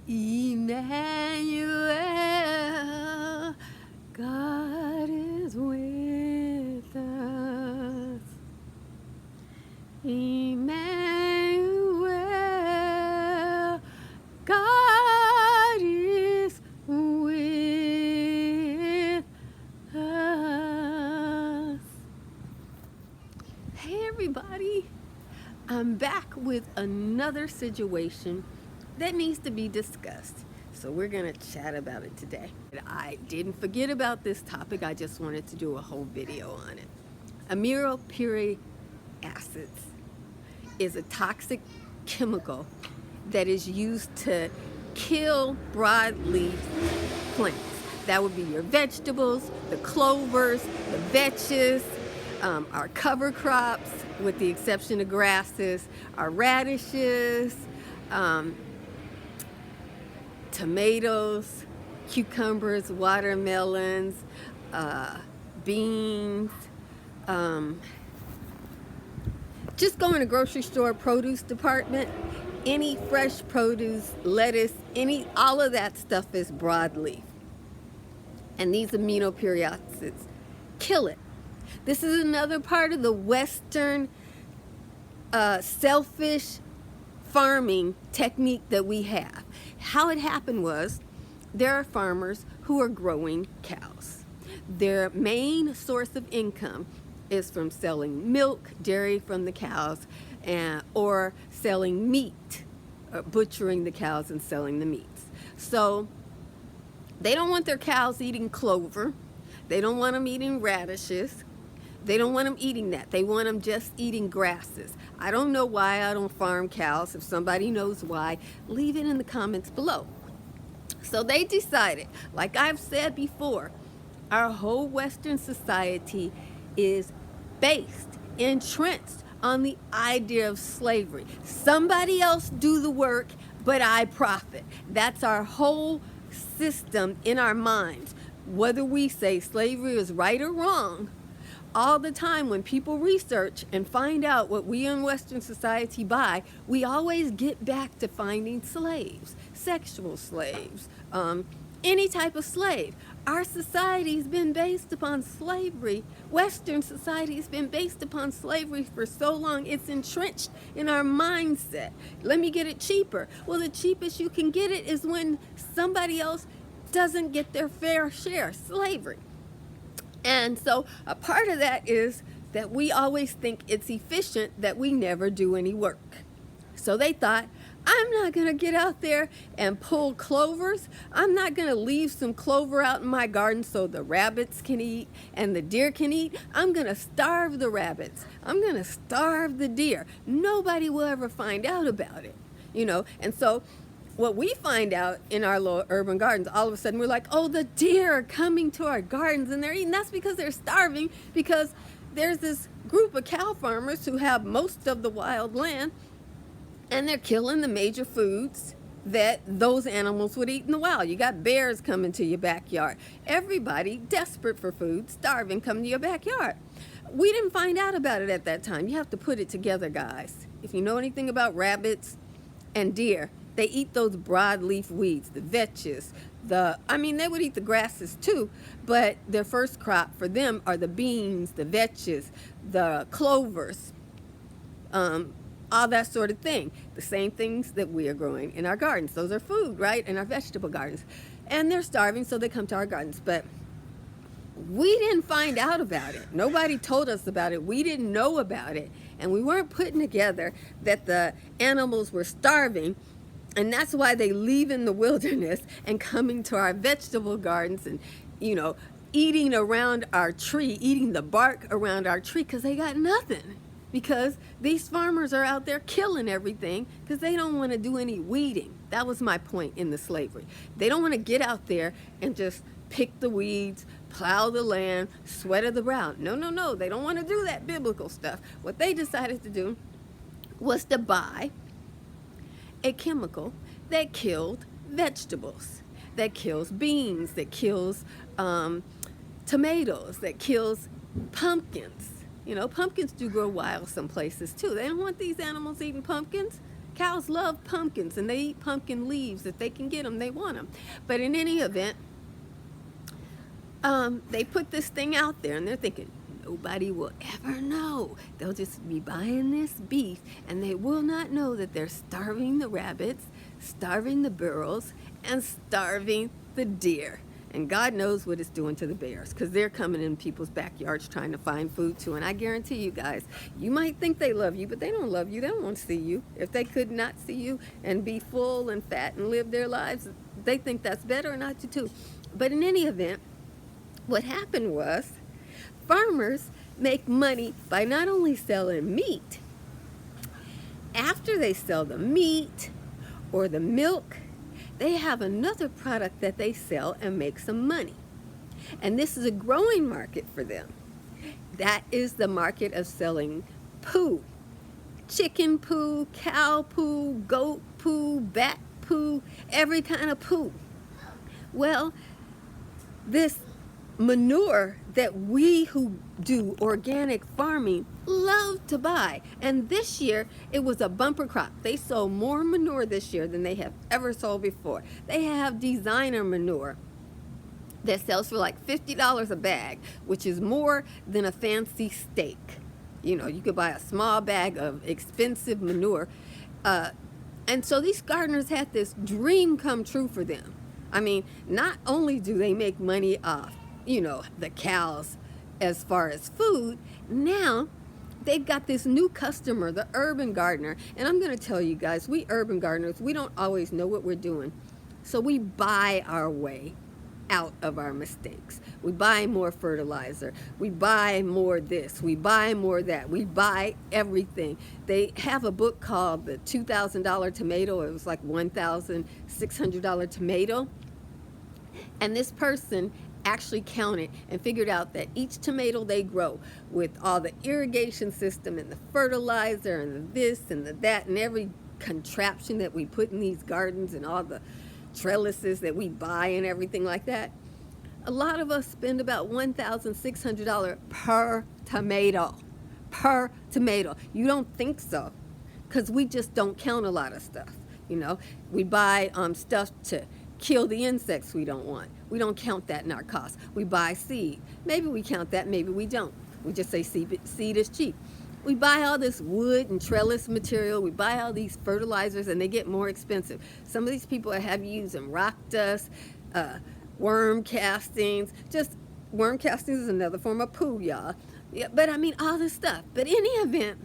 Emmanuel, God is with us. Emmanuel, God is with us. Hey everybody, I'm back with another situation that needs to be discussed. So we're going to chat about it today. I didn't forget about this topic, I just wanted to do a whole video on it. Amylopic acids is a toxic chemical that is used to kill broadleaf plants. That would be your vegetables, the clovers, the vetches, our cover crops, with the exception of grasses, our radishes, tomatoes, cucumbers, watermelons, beans. Just go in a grocery store produce department, any fresh produce, lettuce, all of that stuff is broadleaf. And these amylopic acids kill it. This is another part of the Western selfish farming technique that we have. How it happened was, there are farmers who are growing cows. Their main source of income is from selling milk, dairy from the cows, or selling meat, butchering the cows and selling the meats. So they don't want their cows eating clover. They don't want them eating radishes. They don't want them eating that. They want them just eating grasses. I don't know why I don't farm cows. If somebody knows why, leave it in the comments below. So they decided, like I've said before, our whole Western society is based, entrenched on the idea of slavery. Somebody else do the work, but I profit. That's our whole system in our minds. Whether we say slavery is right or wrong, all the time when people research and find out what we in Western society buy, we always get back to finding slaves, sexual slaves, any type of slave. Our society's been based upon slavery. Western society's been based upon slavery for so long, it's entrenched in our mindset. Let me get it cheaper. Well, the cheapest you can get it is when somebody else doesn't get their fair share, slavery. And so a part of that is that we always think it's efficient that we never do any work. So they thought, I'm not going to get out there and pull clovers. I'm not going to leave some clover out in my garden so the rabbits can eat and the deer can eat. I'm going to starve the rabbits. I'm going to starve the deer. Nobody will ever find out about it, And so what we find out in our little urban gardens, all of a sudden we're like, oh, the deer are coming to our gardens and they're eating. That's because they're starving, because there's this group of cow farmers who have most of the wild land, and they're killing the major foods that those animals would eat in the wild. You got bears coming to your backyard. Everybody desperate for food, starving, coming to your backyard. We didn't find out about it at that time. You have to put it together, guys. If you know anything about rabbits and deer, they eat those broadleaf weeds, the vetches, they would eat the grasses too, but their first crop for them are the beans, the vetches, the clovers, all that sort of thing. The same things that we are growing in our gardens. Those are food, right? In our vegetable gardens. And they're starving, so they come to our gardens. But we didn't find out about it. Nobody told us about it. We didn't know about it. And we weren't putting together that the animals were starving. And that's why they leave in the wilderness and coming to our vegetable gardens and, eating around our tree, eating the bark around our tree, because they got nothing. Because these farmers are out there killing everything because they don't want to do any weeding. That was my point in the slavery. They don't want to get out there and just pick the weeds, plow the land, sweat the ground. No. They don't want to do that biblical stuff. What they decided to do was to buy a chemical that killed vegetables, that kills beans, that kills tomatoes, that kills pumpkins. Pumpkins do grow wild some places too. They don't want these animals eating pumpkins. Cows love pumpkins, and they eat pumpkin leaves. If they can get them, they want them. But in any event, they put this thing out there, and they're thinking, nobody will ever know. They'll just be buying this beef, and they will not know that they're starving the rabbits, starving the burros, and starving the deer. And God knows what it's doing to the bears, because they're coming in people's backyards trying to find food too. And I guarantee you guys, you might think they love you, but they don't love you. They don't want to see you. If they could not see you and be full and fat and live their lives, they think that's better, not to too. But in any event, what happened was, farmers make money by not only selling meat. After they sell the meat or the milk, they have another product that they sell and make some money. And this is a growing market for them. That is the market of selling poo. Chicken poo, cow poo, goat poo, bat poo, every kind of poo. Well, this manure that we who do organic farming love to buy. And this year, it was a bumper crop. They sold more manure this year than they have ever sold before. They have designer manure that sells for like $50 a bag, which is more than a fancy steak. You know, you could buy a small bag of expensive manure. And so these gardeners had this dream come true for them. I mean, not only do they make money off, you know, the cows as far as food, now they've got this new customer, the urban gardener. And I'm going to tell you guys, we urban gardeners, we don't always know what we're doing. So we buy our way out of our mistakes. We buy more fertilizer. We buy more this. We buy more that. We buy everything. They have a book called The $2,000 Tomato. It was like $1,600 tomato. And this person actually counted and figured out that each tomato they grow, with all the irrigation system and the fertilizer and the this and the that and every contraption that we put in these gardens and all the trellises that we buy and everything like that, a lot of us spend about $1,600 per tomato. Per tomato. You don't think so, because we just don't count a lot of stuff. You know, we buy stuff to kill the insects we don't want. We don't count that in our cost. We buy seed. Maybe we count that, maybe we don't. We just say seed is cheap. We buy all this wood and trellis material. We buy all these fertilizers, and they get more expensive. Some of these people have using rock dust, worm castings. Just worm castings is another form of poo, y'all. Yeah, but I mean, all this stuff. But in any event,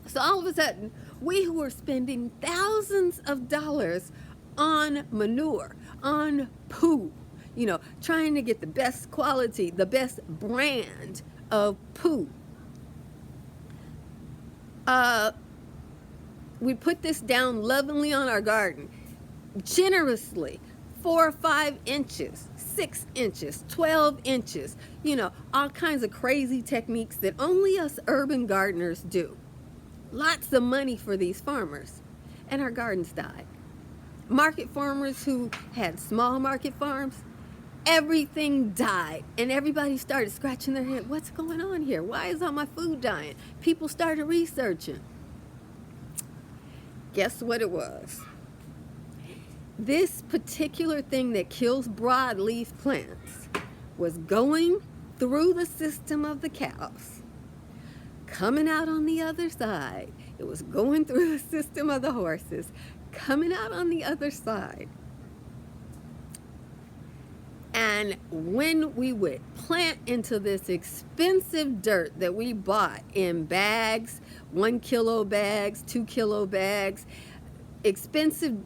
so all of a sudden, we who are spending thousands of dollars on manure, on poo, you know, trying to get the best quality, the best brand of poo. We put this down lovingly on our garden, generously, 4 or 5 inches, 6 inches, 12 inches, you know, all kinds of crazy techniques that only us urban gardeners do. Lots of money for these farmers, and our gardens died. Market farmers who had small market farms, everything died, and everybody started scratching their head. What's going on here? Why is all my food dying? People started researching. Guess what it was? This particular thing that kills broadleaf plants was going through the system of the cows, coming out on the other side. It was going through the system of the horses, coming out on the other side. And when we would plant into this expensive dirt that we bought in bags, 1 kilo bags, 2 kilo bags, expensive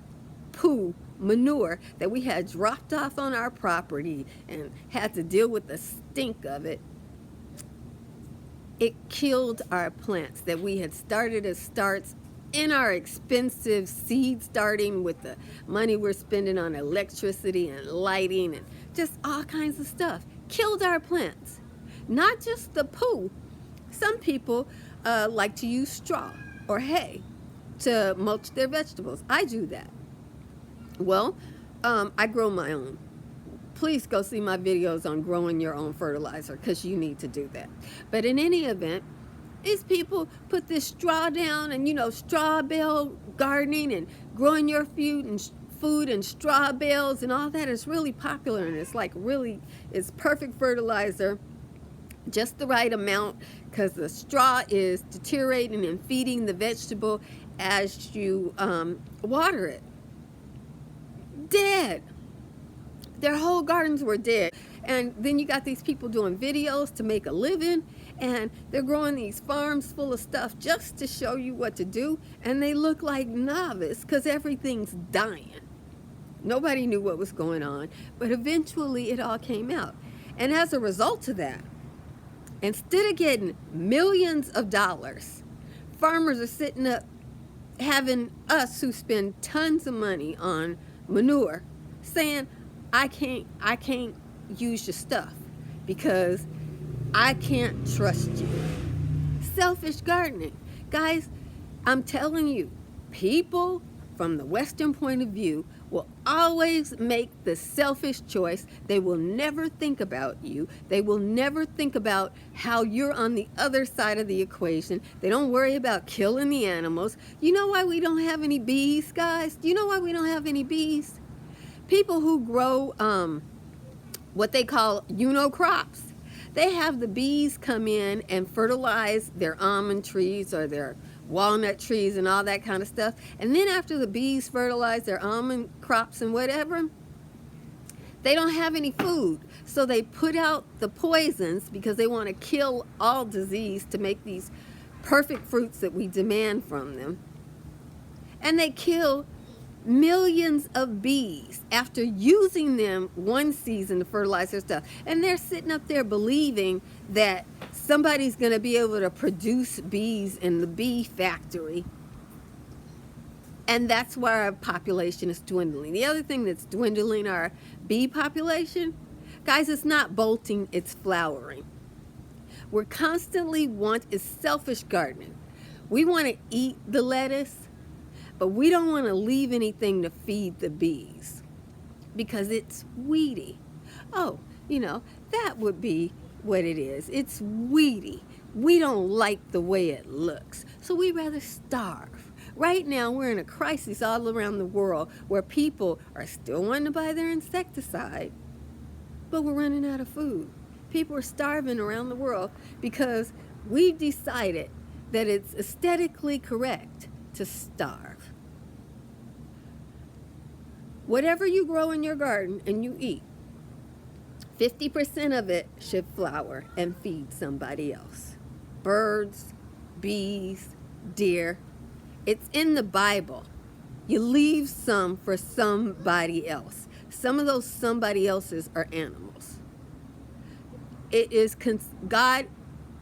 poo, manure that we had dropped off on our property and had to deal with the stink of it, it killed our plants that we had started as starts in our expensive seed starting with the money we're spending on electricity and lighting and just all kinds of stuff. Killed our plants. Not just the poo. Some people like to use straw or hay to mulch their vegetables. I do that. Well, I grow my own. Please go see my videos on growing your own fertilizer, because you need to do that. But in any event, These people put this straw down and, straw bale gardening and growing your food and straw bales and all that is really popular, and it's perfect fertilizer, just the right amount, because the straw is deteriorating and feeding the vegetable as you water it. Dead. Their whole gardens were dead. And then you got these people doing videos to make a living, and they're growing these farms full of stuff just to show you what to do, and they look like novice because everything's dying. Nobody knew what was going on, but eventually it all came out. And as a result of that, instead of getting millions of dollars, farmers are sitting up having us who spend tons of money on manure saying, I can't use your stuff because I can't trust you. Selfish gardening. Guys, I'm telling you, people from the Western point of view will always make the selfish choice. They will never think about you. They will never think about how you're on the other side of the equation. They don't worry about killing the animals. You know why we don't have any bees, guys? Do you know why we don't have any bees? People who grow what they call crops, they have the bees come in and fertilize their almond trees or their walnut trees and all that kind of stuff. And then after the bees fertilize their almond crops and whatever, they don't have any food. So they put out the poisons because they want to kill all disease to make these perfect fruits that we demand from them. And they kill millions of bees after using them one season to fertilize their stuff. And they're sitting up there believing that somebody's going to be able to produce bees in the bee factory. And that's why our population is dwindling. The other thing that's dwindling our bee population, guys, it's not bolting, it's flowering. We're constantly is selfish gardening. We want to eat the lettuce, but we don't want to leave anything to feed the bees because it's weedy. Oh, that would be what it is. It's weedy. We don't like the way it looks, so we'd rather starve. Right now, we're in a crisis all around the world where people are still wanting to buy their insecticide, but we're running out of food. People are starving around the world because we've decided that it's aesthetically correct to starve. Whatever you grow in your garden and you eat, 50% of it should flower and feed somebody else. Birds, bees, deer. It's in the Bible. You leave some for somebody else. Some of those somebody else's are animals. God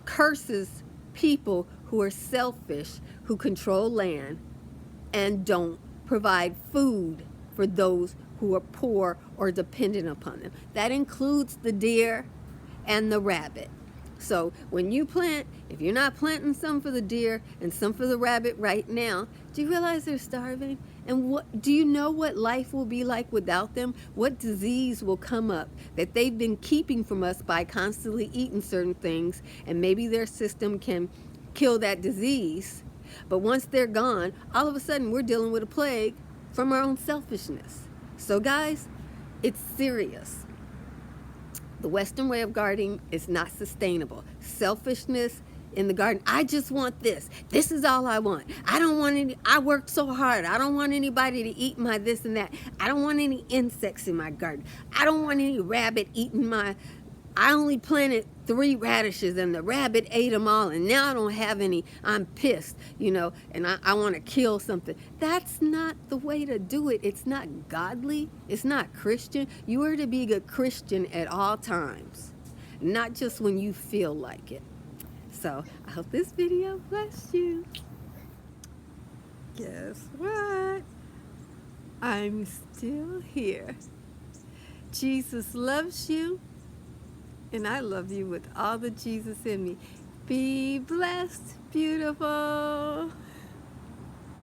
curses people who are selfish, who control land, and don't provide food for those who are poor or dependent upon them. That includes the deer and the rabbit. So when you plant, if you're not planting some for the deer and some for the rabbit right now, do you realize they're starving? And do you know what life will be like without them? What disease will come up that they've been keeping from us by constantly eating certain things, and maybe their system can kill that disease. But once they're gone, all of a sudden we're dealing with a plague from our own selfishness. So guys, it's serious. The Western way of gardening is not sustainable. Selfishness in the garden. I just want this. This is all I want. I worked so hard. I don't want anybody to eat my this and that. I don't want any insects in my garden. I don't want any rabbit eating I only planted 3 radishes and the rabbit ate them all, and now I don't have any. I'm pissed, and I want to kill something. That's not the way to do it. It's not godly. It's not Christian. You are to be a good Christian at all times, not just when you feel like it. So I hope this video blessed you. Guess what? I'm still here. Jesus loves you. And I love you with all the Jesus in me. Be blessed, beautiful.